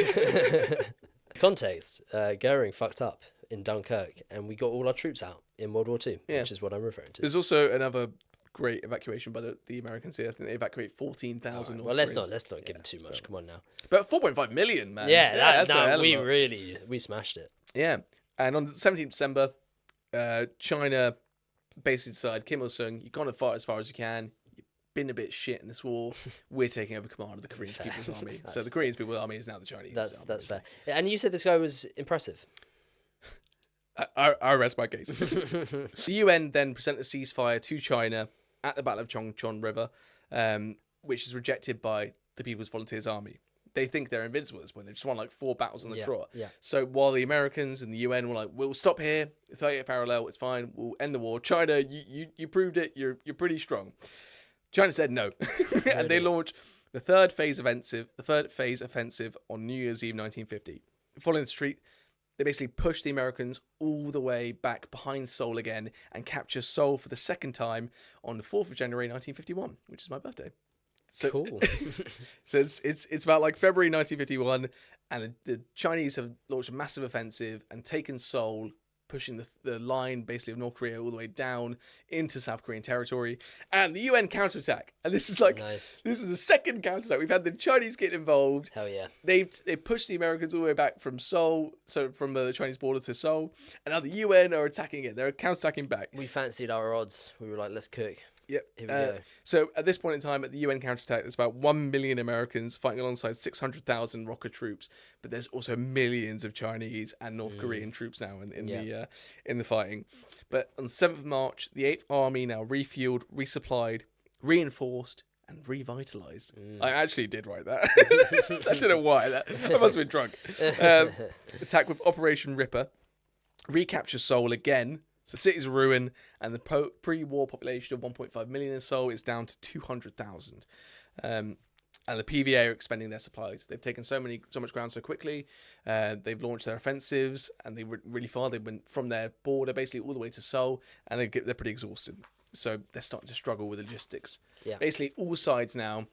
Context. Goering fucked up in Dunkirk, and we got all our troops out in World War II, which is what I'm referring to. There's also another great evacuation by the Americans here. I think they evacuate 14,000 North Well, let's Koreans. not give them too much. Come on now. But 4.5 million, man. Yeah, that's a hell of a lot. we smashed it. Yeah. And on the 17th December, China basically decided, Kim Il-sung, you've gone to fight as far as you can. You've been a bit shit in this war. We're taking over command of the Korean People's Army. So the Korean People's Army is now the Chinese. That's fair. And you said this guy was impressive. I rest my case. The UN then presented a ceasefire to China at the Battle of Chongchon River, which is rejected by the People's Volunteers Army. They think they're invincible at this point. They just won like 4 battles on the trot. Yeah. So while the Americans and the UN were like, we'll stop here, 38th parallel, it's fine, we'll end the war. China, you proved it, you're pretty strong. China said no. And they launched the third phase offensive on New Year's Eve 1950. Following the retreat, they basically pushed the Americans all the way back behind Seoul again and capture Seoul for the second time on the 4th of January 1951, which is my birthday. So, Cool. So it's about like February 1951, and the Chinese have launched a massive offensive and taken Seoul, pushing the line basically of North Korea all the way down into South Korean territory, and the UN counterattack. And this is like Nice. This is the second counterattack. We've had the Chinese get involved. Hell yeah. They pushed the Americans all the way back from Seoul, so from the Chinese border to Seoul, and now the UN are attacking it. They're counterattacking back. We fancied our odds. We were like, let's cook. Yep. Here we go. So at this point in time, at the UN counterattack, there's about 1 million Americans fighting alongside 600,000 rocket troops, but there's also millions of Chinese and North Korean troops now in the fighting. But on 7th of March, the 8th Army now refueled, resupplied, reinforced, and revitalized. I actually did write that. I don't know why. I must have been drunk. Attack with Operation Ripper, recapture Seoul again. So the city's a ruin, and the pre-war population of 1.5 million in Seoul is down to 200,000. And the PVA are expending their supplies. They've taken so much ground so quickly. They've launched their offensives, and they were really far. They went from their border basically all the way to Seoul, and they're pretty exhausted. So they're starting to struggle with logistics. Yeah. Basically, all sides now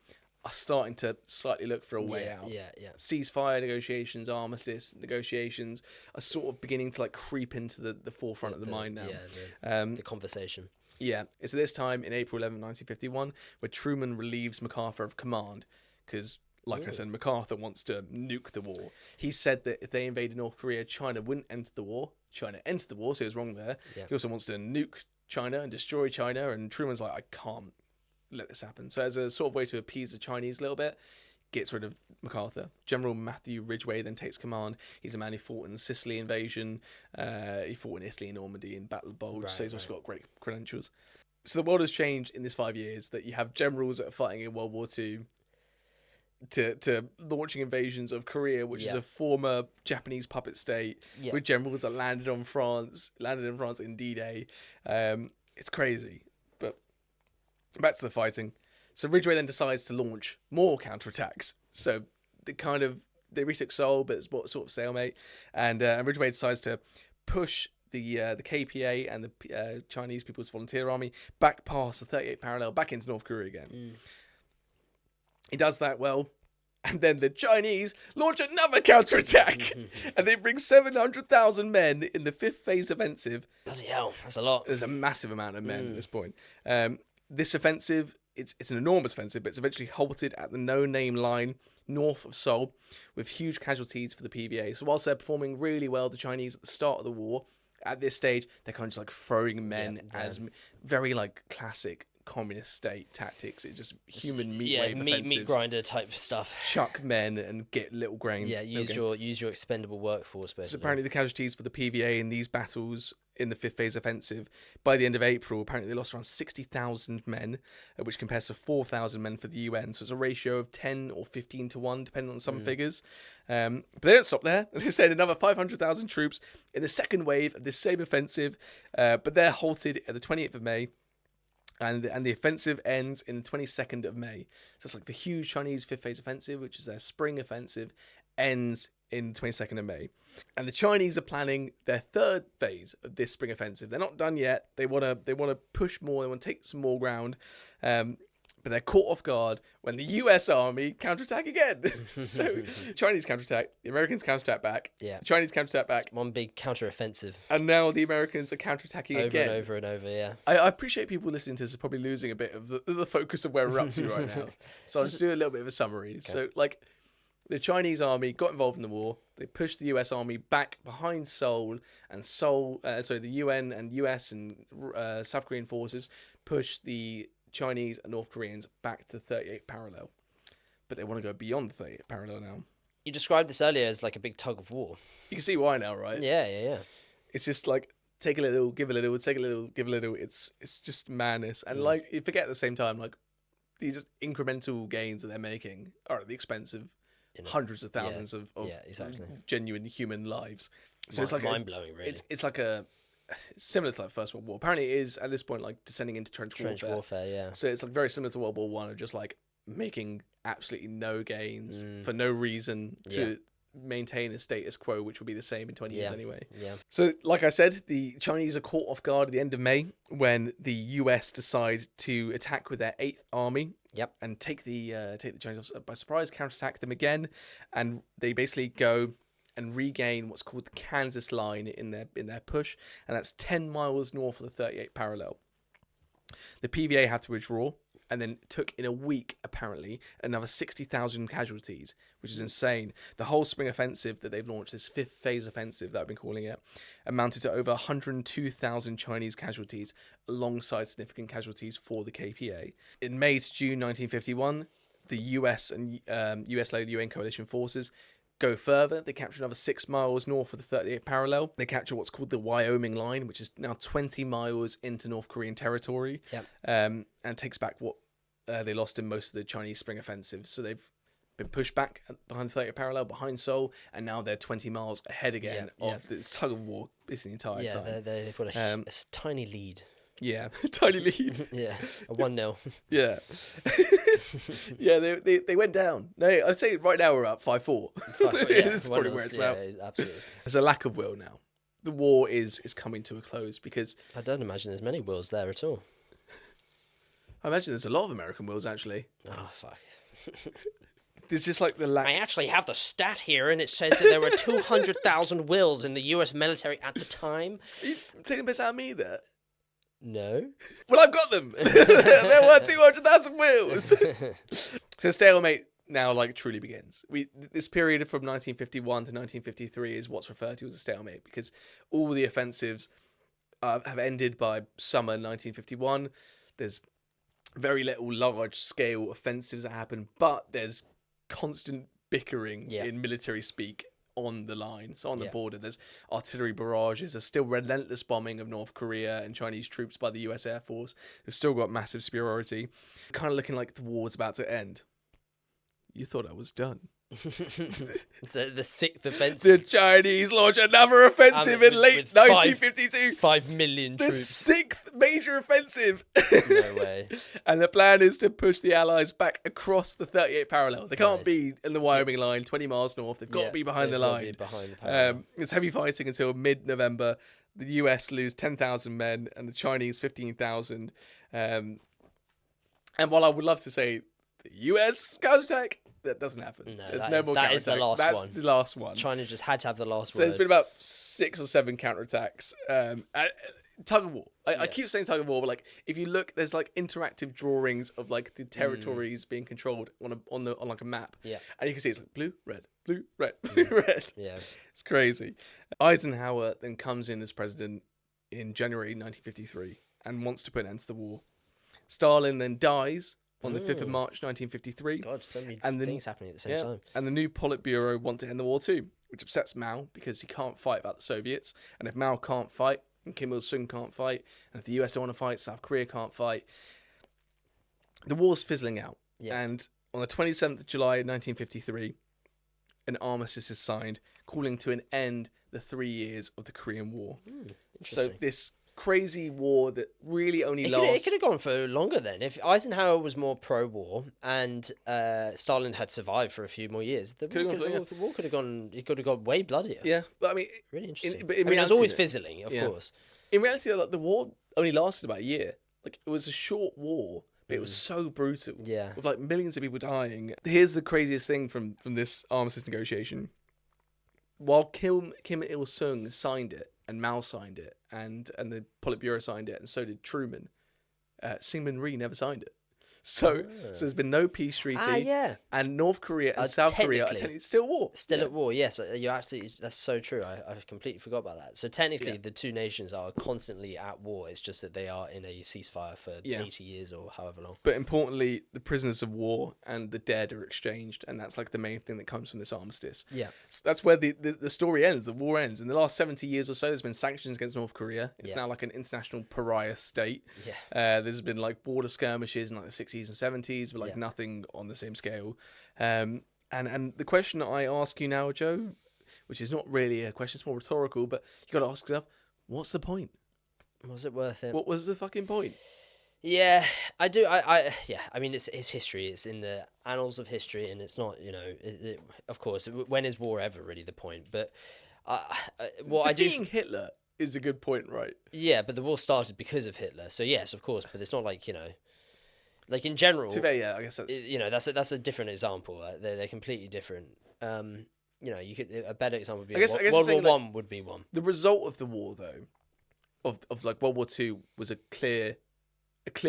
are starting to slightly look for a way out. Yeah. Ceasefire negotiations, armistice negotiations are sort of beginning to like creep into the forefront of the mind now. Yeah, the conversation. Yeah, it's at this time in April 11, 1951, where Truman relieves MacArthur of command because, like I said, MacArthur wants to nuke the war. He said that if they invaded North Korea, China wouldn't enter the war. China entered the war, so he was wrong there. Yeah. He also wants to nuke China and destroy China, and Truman's like, I can't let this happen. So as a sort of way to appease the Chinese a little bit, gets rid of MacArthur. General Matthew Ridgway then takes command. He's a man who fought in the Sicily invasion. He fought in Italy and Normandy in Battle of Bulge, so he's also got great credentials. So the world has changed in this 5 years, that you have generals that are fighting in World War II to launching invasions of Korea, which is a former Japanese puppet state, with generals that landed in France in D-Day. It's crazy. But back to the fighting. So Ridgway then decides to launch more counterattacks. So they retook Seoul, but it's sort of stalemate. And Ridgway decides to push the KPA and the Chinese People's Volunteer Army back past the 38th parallel, back into North Korea again. He does that well. And then the Chinese launch another counterattack. And they bring 700,000 men in the 5th phase offensive. Bloody hell, that's a lot. There's a massive amount of men at this point. This offensive, it's an enormous offensive, but it's eventually halted at the no-name line north of Seoul with huge casualties for the PVA. So whilst they're performing really well, the Chinese at the start of the war, at this stage, they're kind of just like throwing men as very like classic communist state tactics. It's just human meat wave offensives. meat grinder type stuff. Chuck men and get little grains. Yeah, use your expendable workforce, basically. So apparently the casualties for the PVA in these battles in the fifth phase offensive, by the end of April, apparently they lost around 60,000 men, which compares to 4,000 men for the UN. So it's a ratio of 10 or 15 to 1, depending on some figures. But they don't stop there. They send another 500,000 troops in the second wave of this same offensive, but they're halted at the 28th of May. And the offensive ends in the 22nd of May. So it's like the huge Chinese fifth phase offensive, which is their spring offensive, ends in the 22nd of May. And the Chinese are planning their third phase of this spring offensive. They're not done yet. They want to push more. They want to take some more ground. But they're caught off guard when the US Army counterattack again. So Chinese counterattack, the Americans counterattack back. Yeah. Chinese counterattack back. It's one big counteroffensive. And now the Americans are counterattacking again. Over and over, yeah. I appreciate people listening to this are probably losing a bit of the focus of where we're up to right now. So I'll just do a little bit of a summary. Okay. So, like, the Chinese army got involved in the war. They pushed the US army back behind Seoul, and the UN and US and South Korean forces pushed the Chinese and North Koreans back to the 38th parallel. But they want to go beyond the 38th parallel now. You described this earlier as like a big tug of war. You can see why now, right? Yeah. It's just like, take a little, give a little, take a little, give a little. It's just madness. And like, you forget at the same time, like, these incremental gains that they're making are at the expense of hundreds of thousands of exactly. genuine human lives. So it's like mind-blowing, really. It's like similar to like First World War. Apparently it is at this point like descending into trench warfare, yeah. So it's like very similar to World War One of just like making absolutely no gains for no reason to maintain a status quo, which will be the same in 20 years anyway. Yeah. So like I said, the Chinese are caught off guard at the end of May when the US decide to attack with their 8th Army. Yep. And take the Chinese by surprise, counterattack them again, and they basically go and regain what's called the Kansas Line in their push, and that's 10 miles north of the 38th parallel. The PVA have to withdraw, and then took in a week apparently another 60,000 casualties, which is insane. The whole spring offensive that they've launched, this fifth phase offensive that I've been calling it, amounted to over 102,000 Chinese casualties, alongside significant casualties for the KPA. In May to June 1951, the US and US-led UN coalition forces go further. They capture another 6 miles north of the 38th parallel. They capture what's called the Wyoming line, which is now 20 miles into North Korean territory. Yep. And takes back what they lost in most of the Chinese spring offensive. So they've been pushed back behind the 30th parallel, behind Seoul, and now they're 20 miles ahead again of this tug of war the entire time. Yeah, they've got a tiny lead. Yeah, tiny lead. Yeah, a 1-0. Yeah. Yeah, they went down. No, I'd say right now we're up 5-4. This is probably where it's about. Absolutely. There's a lack of will now. The war is coming to a close because I don't imagine there's many wills there at all. I imagine there's a lot of American wills actually. Oh, fuck. There's just like the lack. I actually have the stat here, and it says that there were 200,000 wills in the US military at the time. Are you taking a piss out of me there? No. Well, I've got them. There were 200,000 wills. So stalemate now like truly begins. This period from 1951 to 1953 is what's referred to as a stalemate because all the offensives have ended by summer 1951. There's very little large-scale offensives that happen, but there's constant bickering in military speak on the line. So on the border, there's artillery barrages. There's still relentless bombing of North Korea and Chinese troops by the US Air Force. They've still got massive superiority. Kind of looking like the war's about to end. You thought I was done. The sixth offensive. The Chinese launch another offensive in late 1952. 5 million the troops. Sixth major offensive. No way. And the plan is to push the Allies back across the 38th parallel. They can't be in the Wyoming line, 20 miles north. They've got to be behind the line. It's heavy fighting until mid-November. The US lose 10,000 men and the Chinese 15,000. And while I would love to say the US counterattack, that doesn't happen. No, there's no more counterattack. That is the last one. That's the last one. China just had to have the last So word. there's been about 6 or 7 counterattacks. Tug of war. I keep saying tug of war, but like if you look, there's like interactive drawings of like the territories being controlled on like a map. Yeah. And you can see it's like blue, red, blue, red, blue, red. Yeah. It's crazy. Eisenhower then comes in as president in January 1953 and wants to put an end to the war. Stalin then dies on the 5th of March 1953. God, so many And then- things happening at the same time. And the new Politburo want to end the war too, which upsets Mao because he can't fight about the Soviets. And if Mao can't fight, and Kim Il-sung can't fight, and if the US don't want to fight, South Korea can't fight, the war's fizzling out. Yeah. And on the 27th of July 1953, an armistice is signed, calling to an end the 3 years of the Korean War. So Interesting. this crazy war that really only It lasts... could have gone for longer then. If Eisenhower was more pro-war and Stalin had survived for a few more years, the war could have gone. It could have gone way bloodier. Yeah, but I mean... Really interesting. but I mean, it was always reality- fizzling, of course. In reality, like, the war only lasted about a year. Like, it was a short war, but it was so brutal. Yeah. With like millions of people dying. Here's the craziest thing from this armistice negotiation. While Kim Il-sung signed it, and Mao signed it, and the Politburo signed it, and so did Truman, Syngman Rhee never signed it. So there's been no peace treaty. Yeah. And North Korea and South Korea are technically. technically still at war. Still at war, yes. You're absolutely. That's so true. I completely forgot about that. So technically, the two nations are constantly at war. It's just that they are in a ceasefire for 80 years or however long. But importantly, the prisoners of war and the dead are exchanged, and that's like the main thing that comes from this armistice. Yeah. So that's where the story ends, the war ends. In the last 70 years or so, there's been sanctions against North Korea. It's now like an international pariah state. Yeah. There's been like border skirmishes in like the 60s and 70s, but like nothing on the same scale. And the question that I ask you now, Joe, which is not really a question, it's more rhetorical, but you got to ask yourself, what's the point? Was it worth it? What was the fucking point? Yeah, I do. I mean, it's history. It's in the annals of history, and it's not. Of course, when is war ever really the point? But what I do. Defeating Hitler is a good point, right? Yeah, but the war started because of Hitler. So yes, of course, but it's not like like in general. Yeah, I guess that's that's a different example. They're completely different. You could a better example would be I guess World War saying, One would be one. The result of the war, though, of like World War Two, was a clear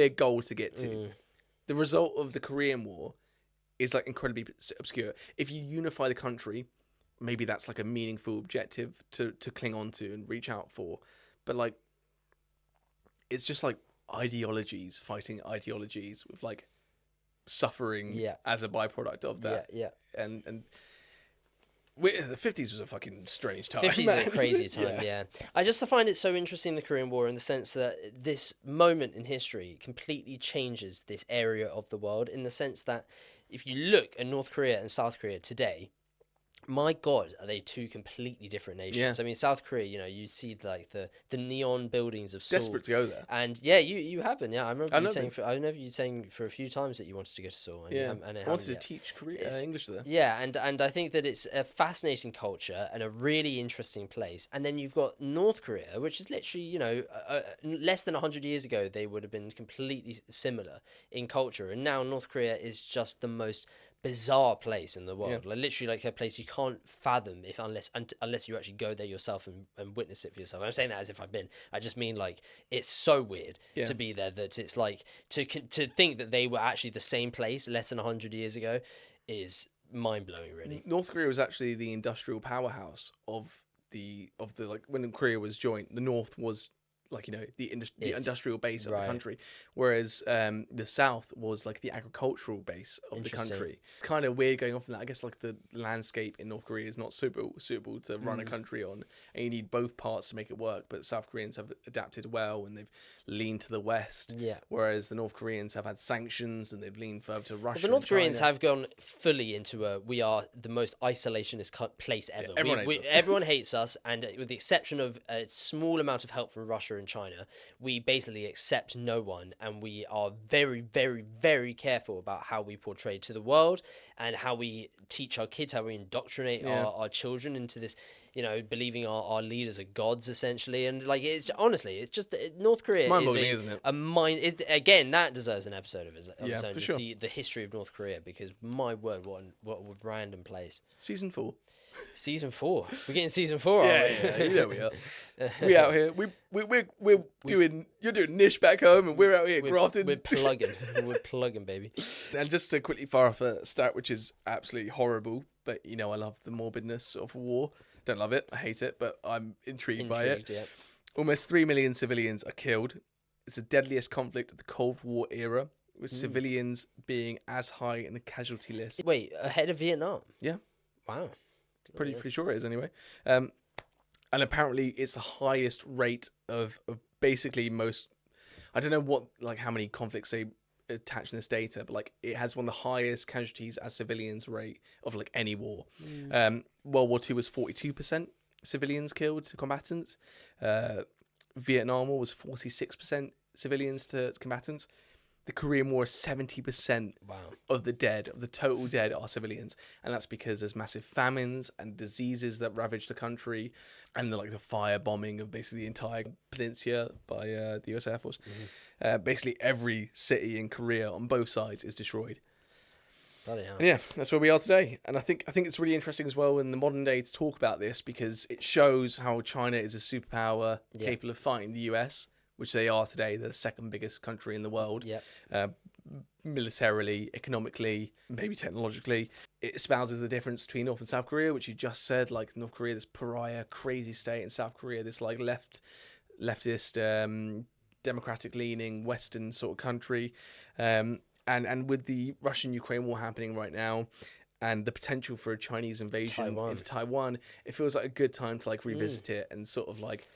goal to get to. The result of the Korean War is like incredibly obscure. If you unify the country, maybe that's like a meaningful objective to cling on to and reach out for. But like, it's just like ideologies fighting ideologies with like suffering as a byproduct of that. Yeah. And the 50s was a fucking strange time. 50s is a crazy time, yeah. I just find it so interesting, the Korean War, in the sense that this moment in history completely changes this area of the world, in the sense that if you look at North Korea and South Korea today, my God, are they two completely different nations? Yeah. I mean, South Korea, you see like the neon buildings of Seoul. Desperate to go there. And yeah, you have been. Yeah, I remember you saying for a few times that you wanted to go to Seoul. And, and I wanted to teach English there. Yeah, and I think that it's a fascinating culture and a really interesting place. And then you've got North Korea, which is literally, less than 100 years ago, they would have been completely similar in culture. And now North Korea is just the most bizarre place in the world, like literally like a place you can't fathom unless you actually go there yourself and witness it for yourself. I'm saying that as if I've been. I just mean like it's so weird to be there that it's like to think that they were actually the same place less than 100 years ago is mind blowing, really. North Korea was actually the industrial powerhouse of the like when Korea was joined. The North was like the industrial base of the country, whereas the South was like the agricultural base of the country. Kind of weird going off from that. I guess like the landscape in North Korea is not suitable to run a country on, and you need both parts to make it work. But South Koreans have adapted well, and they've leaned to the West. Yeah. Whereas the North Koreans have had sanctions, and they've leaned further to Russia. Well, the North Koreans have gone fully into we are the most isolationist place ever. Yeah, everyone hates us, and with the exception of a small amount of help from Russia and China, we basically accept no one, and we are very, very, very careful about how we portray to the world and how we teach our kids, how we indoctrinate our children into this, believing our leaders are gods, essentially. And like, it's honestly, it's just North Korea is mind-boggling, isn't it? Again, that deserves an episode of its own. For sure. The history of North Korea, because my word, what a random place. Season 4. Season 4. We're getting season 4, aren't we? Yeah, we are. We out here. We're doing. You're doing niche back home, and we're out here grafting. We're plugging. We're plugging, baby. And just to quickly fire off a stat, which is absolutely horrible, but I love the morbidness of war. Don't love it. I hate it, but I'm intrigued by it. Yeah. Almost 3 million civilians are killed It's the deadliest conflict of the Cold War era, with civilians being as high in the casualty list. Wait, ahead of Vietnam? Yeah. Wow. Pretty sure it is anyway. And apparently it's the highest rate of basically most, I don't know what, like how many conflicts they attach in this data, but like it has one of the highest casualties as civilians rate of like any war. World War II was 42% civilians killed to combatants. Vietnam War was 46% civilians to combatants. The Korean War is 70% of the dead, of the total dead, are civilians, and that's because there's massive famines and diseases that ravage the country, and the fire bombing of basically the entire peninsula by the U.S. Air Force. Basically, every city in Korea on both sides is destroyed. Bloody hell. And yeah, that's where we are today, and I think it's really interesting as well in the modern day to talk about this because it shows how China is a superpower capable of fighting the U.S., which they are today. They're the second biggest country in the world. Militarily, economically, maybe technologically. It espouses the difference between North and South Korea, which you just said. Like North Korea, this pariah, crazy state, and South Korea, this like leftist, democratic-leaning Western sort of country. And with the Russian-Ukraine war happening right now, and the potential for a Chinese invasion into Taiwan, it feels like a good time to like revisit it and sort of like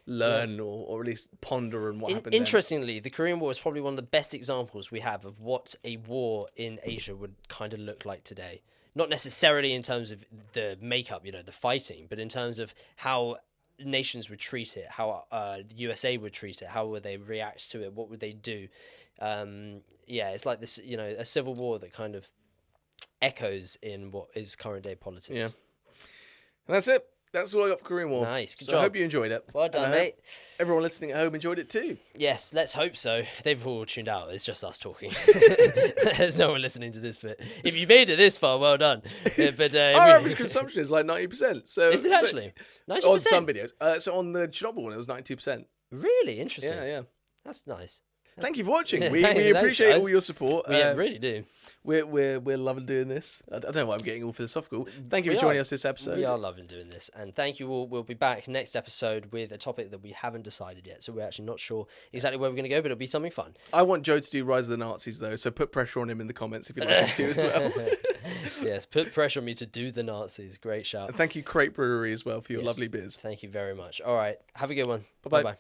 learn or at least ponder on what happened. Interestingly, the Korean War is probably one of the best examples we have of what a war in Asia would kind of look like today. Not necessarily in terms of the makeup, the fighting, but in terms of how nations would treat it, how the USA would treat it, how would they react to it, what would they do. It's like this, a civil war that kind of echoes in what is current day politics. Yeah. And that's it. That's all I got for Korean War. Nice, good job. job. I hope you enjoyed it. Well done, mate. Everyone listening at home enjoyed it too. Yes, let's hope so. They've all tuned out. It's just us talking. There's no one listening to this bit. If you made it this far, well done. But our average consumption is like 90%. So is it actually 90%? On some videos. So on the Chernobyl one, it was 92%. Really interesting. Yeah. That's nice. Thank you for watching. We appreciate all your support. We really do. We're loving doing this. I don't know why I'm getting all philosophical. Thank you for joining us this episode. We are loving doing this, and thank you all. We'll be back next episode with a topic that we haven't decided yet, so we're actually not sure exactly where we're going to go, but it'll be something fun. I want Joe to do Rise of the Nazis though, so put pressure on him in the comments if you'd like him to as well. Yes, put pressure on me to do the Nazis. Great shout. And thank you, Crate Brewery, as well for your lovely beers. Thank you very much. All right, have a good one. Bye-bye. Bye-bye.